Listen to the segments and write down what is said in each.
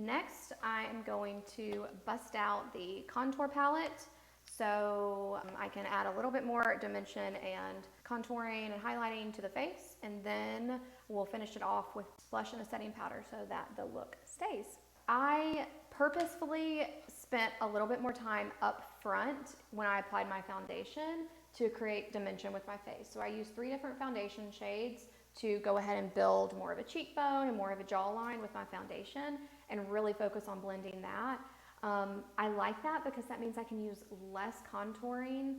Next, I am going to bust out the contour palette so I can add a little bit more dimension and contouring and highlighting to the face, and then we'll finish it off with blush and a setting powder so that the look stays. I purposefully spent a little bit more time up front when I applied my foundation to create dimension with my face. So I used 3 different foundation shades to go ahead and build more of a cheekbone and more of a jawline with my foundation and really focus on blending that. I like that because that means I can use less contouring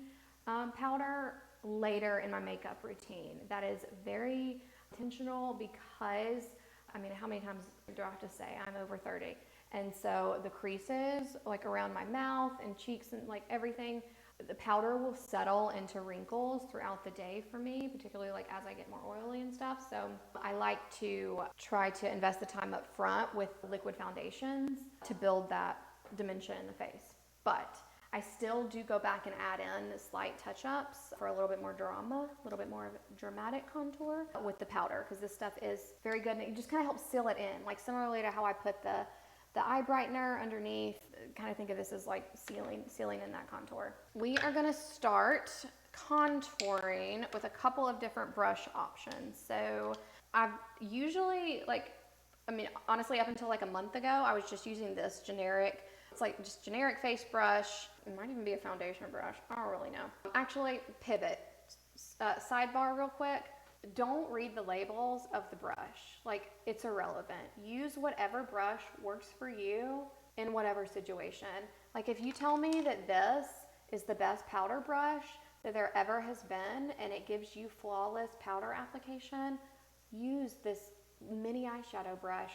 powder later in my makeup routine. That is very intentional because, I mean, how many times do I have to say I'm over 30? And so the creases like around my mouth and cheeks and like everything, the powder will settle into wrinkles throughout the day for me, particularly like as I get more oily and stuff. So I like to try to invest the time up front with liquid foundations to build that dimension in the face. But I still do go back and add in slight touch-ups for a little bit more drama, a little bit more of a dramatic contour with the powder, because this stuff is very good and it just kind of helps seal it in. Like similarly to how I put the eye brightener underneath, kind of think of this as like sealing in that contour. We are gonna start contouring with a couple of different brush options. So I've usually honestly up until like a month ago, I was just using this generic, it's like just generic face brush. It might even be a foundation brush, I don't really know. Actually, pivot, sidebar real quick. Don't read the labels of the brush. Like, it's irrelevant. Use whatever brush works for you in whatever situation. Like, if you tell me that this is the best powder brush that there ever has been and it gives you flawless powder application, use this mini eyeshadow brush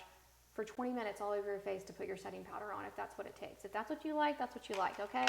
for 20 minutes all over your face to put your setting powder on if that's what it takes. If that's what you like, that's what you like, okay?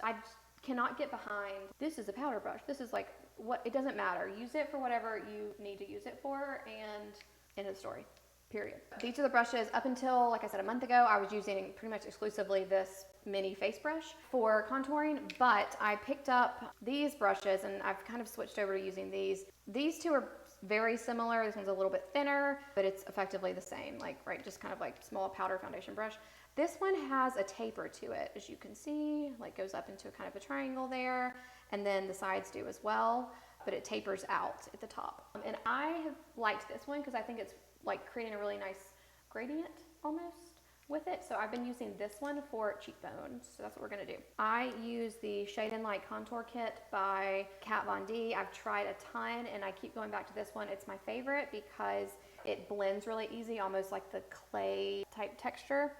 I cannot get behind, this is a powder brush. This is like, what, it doesn't matter. Use it for whatever you need to use it for, and end of story, period. These are the brushes. Up until, like I said, a month ago, I was using pretty much exclusively this mini face brush for contouring, but I picked up these brushes and I've kind of switched over to using these. These two are very similar. This one's a little bit thinner, but it's effectively the same, like, right, just kind of like small powder foundation brush. This one has a taper to it, as you can see, like goes up into a kind of a triangle there, and then the sides do as well, but it tapers out at the top. And I have liked this one because I think it's like creating a really nice gradient almost with it. So I've been using this one for cheekbones. So that's what we're gonna do. I use the Shade and Light Contour Kit by Kat Von D. I've tried a ton and I keep going back to this one. It's my favorite because it blends really easy, almost like the clay type texture.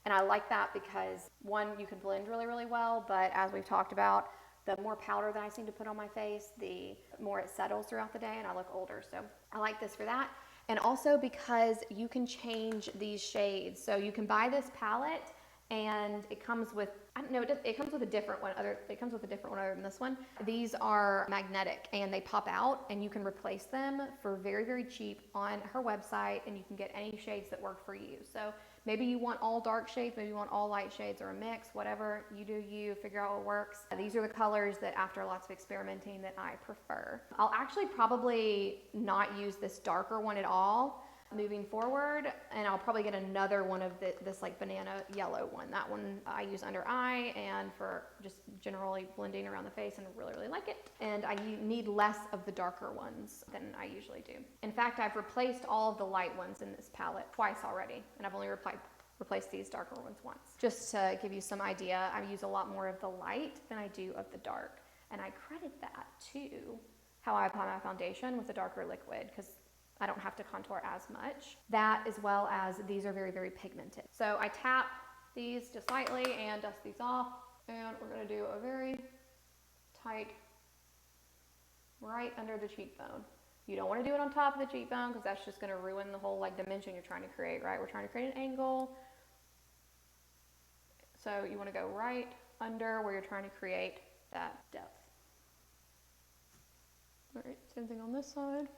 And I like that because one, you can blend really, really well, but as we've talked about, the more powder that I seem to put on my face, the more it settles throughout the day and I look older. So I like this for that. And also because you can change these shades. So you can buy this palette and it comes with, I don't know, it comes with a different one other than this one. These are magnetic and they pop out and you can replace them for very, very cheap on her website, and you can get any shades that work for you. So maybe you want all dark shades, maybe you want all light shades, or a mix, whatever you do, you figure out what works. These are the colors that after lots of experimenting that I prefer. I'll actually probably not use this darker one at all moving forward, and I'll probably get another one of this like banana yellow one. That one I use under eye and for just generally blending around the face, and really, really like it. And I need less of the darker ones than I usually do. In fact, I've replaced all of the light ones in this palette twice already, and I've only replaced these darker ones once. Just to give you some idea, I use a lot more of the light than I do of the dark, and I credit that to how I apply my foundation with a darker liquid, because I don't have to contour as much. That, as well as these are very, very pigmented. So I tap these just lightly and dust these off, and we're gonna do a very tight right under the cheekbone. You don't wanna do it on top of the cheekbone because that's just gonna ruin the whole like dimension you're trying to create, right? We're trying to create an angle. So you wanna go right under where you're trying to create that depth. All right, same thing on this side.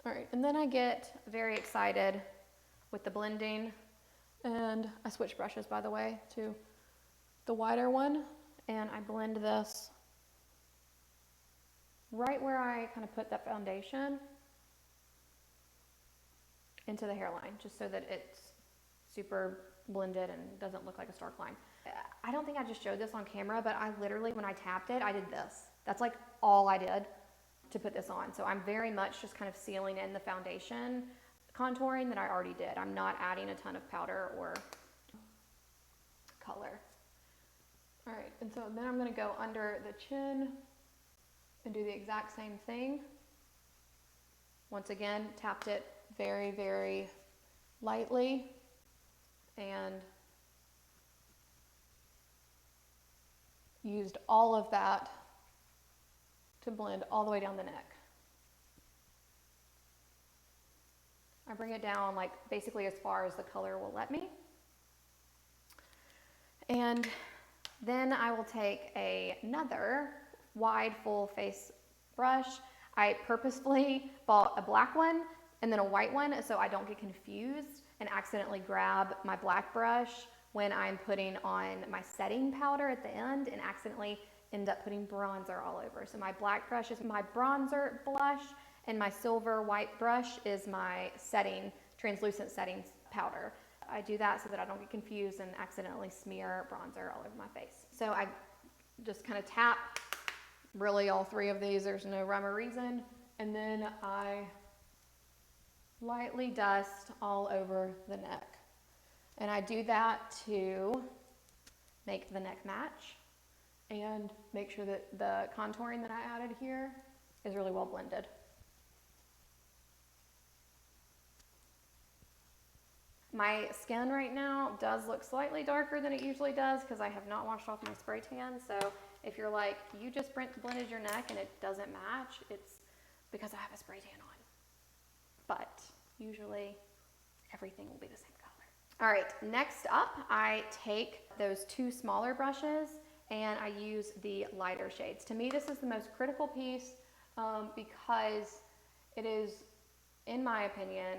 All right, and then I get very excited with the blending, and I switch brushes, by the way, to the wider one, and I blend this right where I kind of put that foundation. into the hairline, just so that it's super blended and doesn't look like a stark line. I don't think I just showed this on camera, but I literally, when I tapped it, I did this. That's like all I did to put this on. So I'm very much just kind of sealing in the foundation contouring that I already did. I'm not adding a ton of powder or color. All right, and so then I'm gonna go under the chin and do the exact same thing. Once again, tapped it very, very lightly and used all of that to blend all the way down the neck. I bring it down like basically as far as the color will let me. And then I will take another wide full face brush. I purposefully bought a black one and then a white one so I don't get confused and accidentally grab my black brush when I'm putting on my setting powder at the end and accidentally end up putting bronzer all over. So my black brush is my bronzer blush and my silver white brush is my setting, translucent setting powder. I do that so that I don't get confused and accidentally smear bronzer all over my face. So I just kind of tap really all three of these, there's no rhyme or reason, and then I lightly dust all over the neck. And I do that to make the neck match and make sure that the contouring that I added here is really well blended. My skin right now does look slightly darker than it usually does because I have not washed off my spray tan. So if you're like, you just blended your neck and it doesn't match, it's because I have a spray tan on. But usually everything will be the same color. All right, next up, I take those two smaller brushes and I use the lighter shades. To me, this is the most critical piece because it is, in my opinion,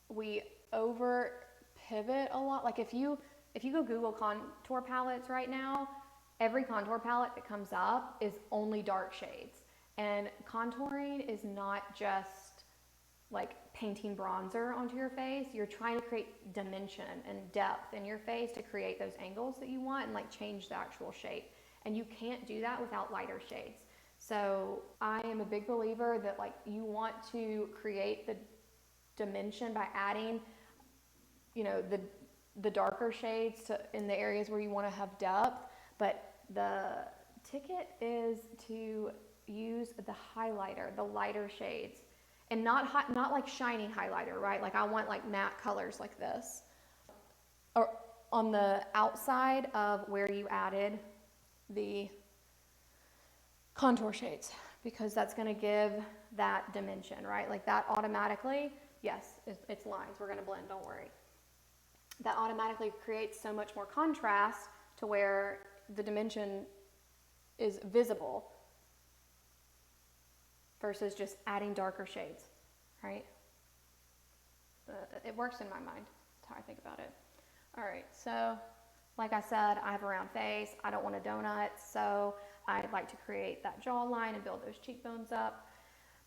we over pivot a lot. Like if you go Google contour palettes right now, every contour palette that comes up is only dark shades. And contouring is not just like painting bronzer onto your face. You're trying to create dimension and depth in your face to create those angles that you want and like change the actual shape. And you can't do that without lighter shades. So I am a big believer that like you want to create the dimension by adding, you know, the darker shades in the areas where you want to have depth, but the ticket is to use the highlighter, the lighter shades, and not like shiny highlighter, right? Like I want like matte colors like this, or on the outside of where you added the contour shades, because that's going to give that dimension, right? Like that automatically, yes, it's lines, we're going to blend, don't worry. That automatically creates so much more contrast to where the dimension is visible versus just adding darker shades, right? It works in my mind. That's how I think about it. All right, so like I said, I have a round face. I don't want a donut, so I'd like to create that jawline and build those cheekbones up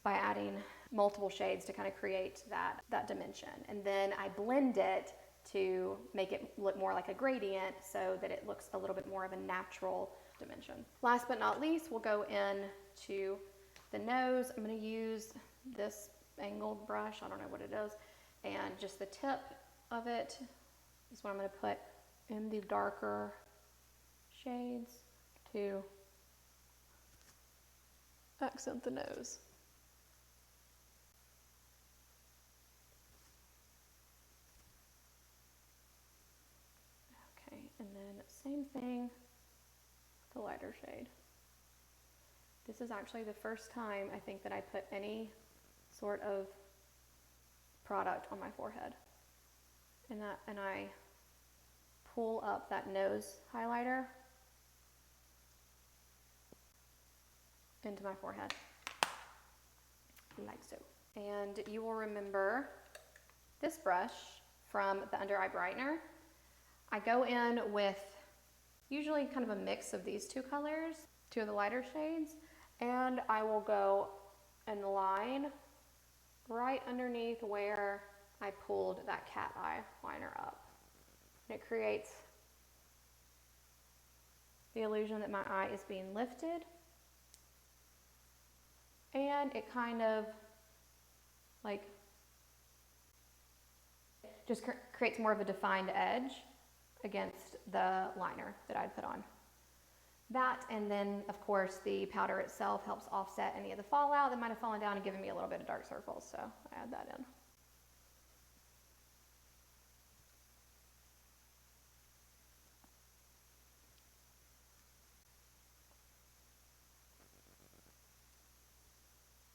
by adding multiple shades to kind of create that dimension. And then I blend it to make it look more like a gradient so that it looks a little bit more of a natural dimension. Last but not least, we'll go in to the nose. I'm going to use this angled brush, I don't know what it is, and just the tip of it is what I'm going to put in the darker shades to accent the nose. Okay, and then same thing, the lighter shade. This is actually the first time I think that I put any sort of product on my forehead. And I pull up that nose highlighter into my forehead, like so. And you will remember this brush from the under eye brightener. I go in with usually kind of a mix of these two colors, two of the lighter shades, and I will go and line right underneath where I pulled that cat eye liner up. And it creates the illusion that my eye is being lifted. And it kind of like just creates more of a defined edge against the liner that I'd put on. That, and then of course the powder itself helps offset any of the fallout that might have fallen down and given me a little bit of dark circles, so I add that in.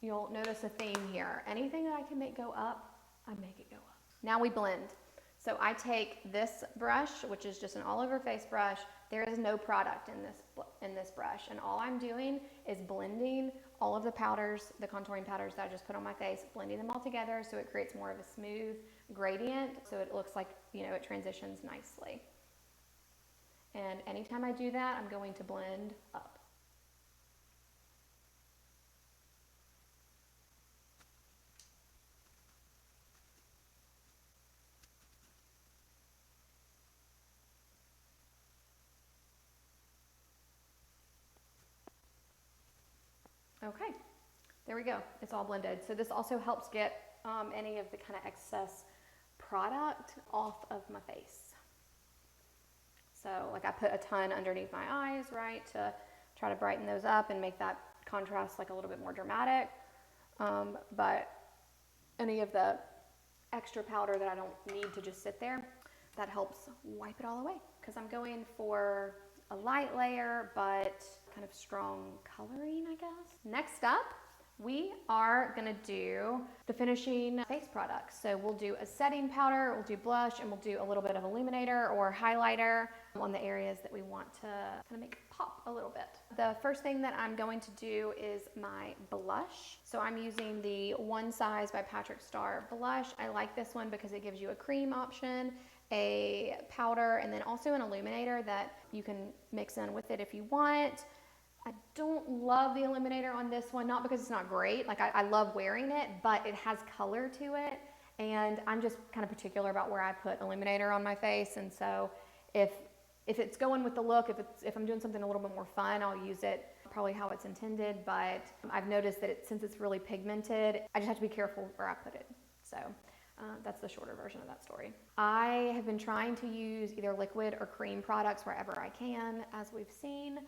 You'll notice a theme here. Anything that I can make go up, I make it go up. Now we blend. So I take this brush, which is just an all-over face brush. There is no product in this brush, and all I'm doing is blending all of the powders, the contouring powders that I just put on my face, blending them all together so it creates more of a smooth gradient, so it looks like, you know, it transitions nicely. And anytime I do that, I'm going to blend up. Okay, there we go. It's all blended. So this also helps get any of the kind of excess product off of my face. So like I put a ton underneath my eyes, right, to try to brighten those up and make that contrast like a little bit more dramatic. But any of the extra powder that I don't need to just sit there, that helps wipe it all away. Because I'm going for a light layer, but kind of strong coloring, I guess. Next up, we are gonna do the finishing face products. So we'll do a setting powder, we'll do blush, and we'll do a little bit of illuminator or highlighter on the areas that we want to kind of make pop a little bit. The first thing that I'm going to do is my blush. So I'm using the One Size by Patrick Starr blush. I like this one because it gives you a cream option, a powder, and then also an illuminator that you can mix in with it if you want. I don't love the illuminator on this one, not because it's not great. Like I love wearing it, but it has color to it. And I'm just kind of particular about where I put illuminator on my face. And so if it's going with the look, if I'm doing something a little bit more fun, I'll use it probably how it's intended. But I've noticed that since it's really pigmented, I just have to be careful where I put it. So that's the shorter version of that story. I have been trying to use either liquid or cream products wherever I can, as we've seen.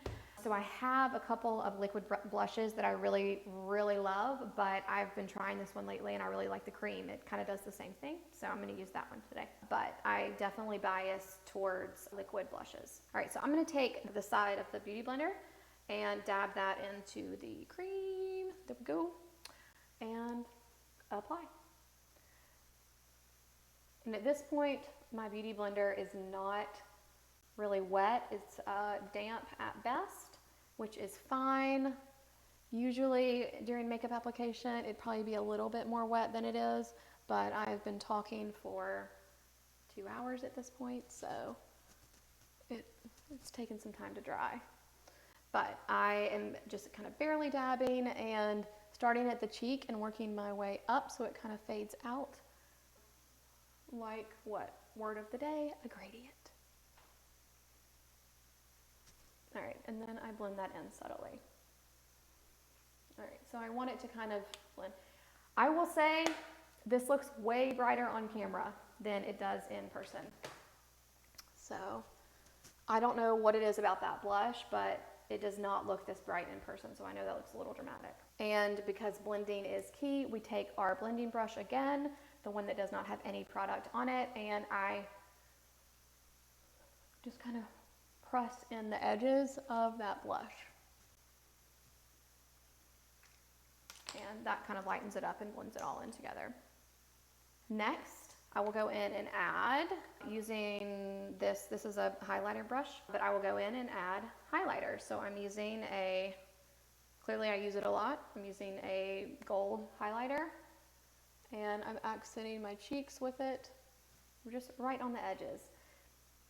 So I have a couple of liquid blushes that I really, really love, but I've been trying this one lately and I really like the cream. It kind of does the same thing, so I'm going to use that one today. But I definitely bias towards liquid blushes. All right, so I'm going to take the side of the Beauty Blender and dab that into the cream. There we go. And apply. And at this point, my Beauty Blender is not really wet. It's damp at best, which is fine. Usually during makeup application, it'd probably be a little bit more wet than it is, but I've been talking for 2 hours at this point, so it's taken some time to dry. But I am just kind of barely dabbing and starting at the cheek and working my way up so it kind of fades out. Like what? Word of the day, a gradient. All right, and then I blend that in subtly. All right, so I want it to kind of blend. I will say this looks way brighter on camera than it does in person. So I don't know what it is about that blush, but it does not look this bright in person, so I know that looks a little dramatic. And because blending is key, we take our blending brush again, the one that does not have any product on it, and I just kind of press in the edges of that blush. And that kind of lightens it up and blends it all in together. Next, I will go in and add, using this is a highlighter brush, but I will go in and add highlighter. So I'm using clearly I use it a lot. I'm using a gold highlighter, and I'm accenting my cheeks with it, just right on the edges.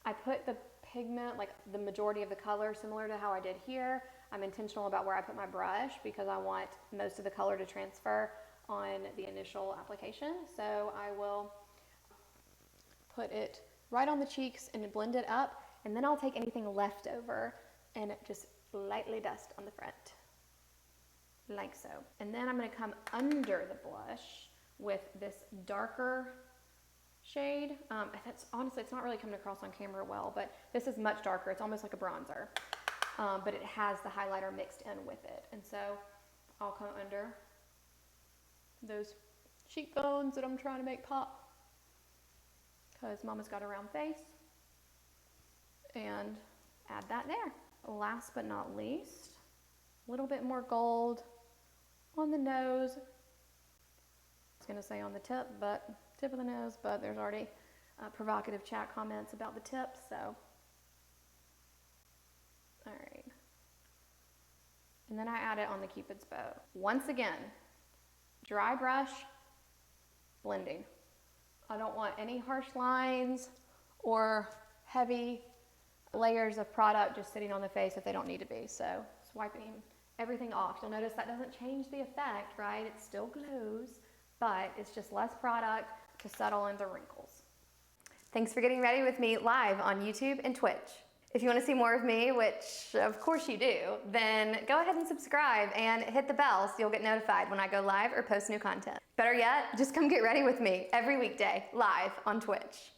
I put the pigment, like the majority of the color, similar to how I did here. I'm intentional about where I put my brush because I want most of the color to transfer on the initial application. So I will put it right on the cheeks and blend it up, and then I'll take anything left over and just lightly dust on the front, like so. And then I'm gonna come under the blush with this darker shade. That's honestly, it's not really coming across on camera well, but this is much darker. It's almost like a bronzer, but it has the highlighter mixed in with it. And so I'll come under those cheekbones that I'm trying to make pop, because Mama's got a round face, and add that there. Last but not least, a little bit more gold on the nose. I was gonna say on the tip of the nose, but there's already provocative chat comments about the tip, so. All right. And then I add it on the Cupid's bow. Once again, dry brush, blending. I don't want any harsh lines or heavy layers of product just sitting on the face if they don't need to be. So swiping everything off. You'll notice that doesn't change the effect, right? It still glows, but it's just less product to settle into wrinkles. Thanks for getting ready with me live on YouTube and Twitch. If you want to see more of me, which of course you do, then go ahead and subscribe and hit the bell so you'll get notified when I go live or post new content. Better yet, just come get ready with me every weekday live on Twitch.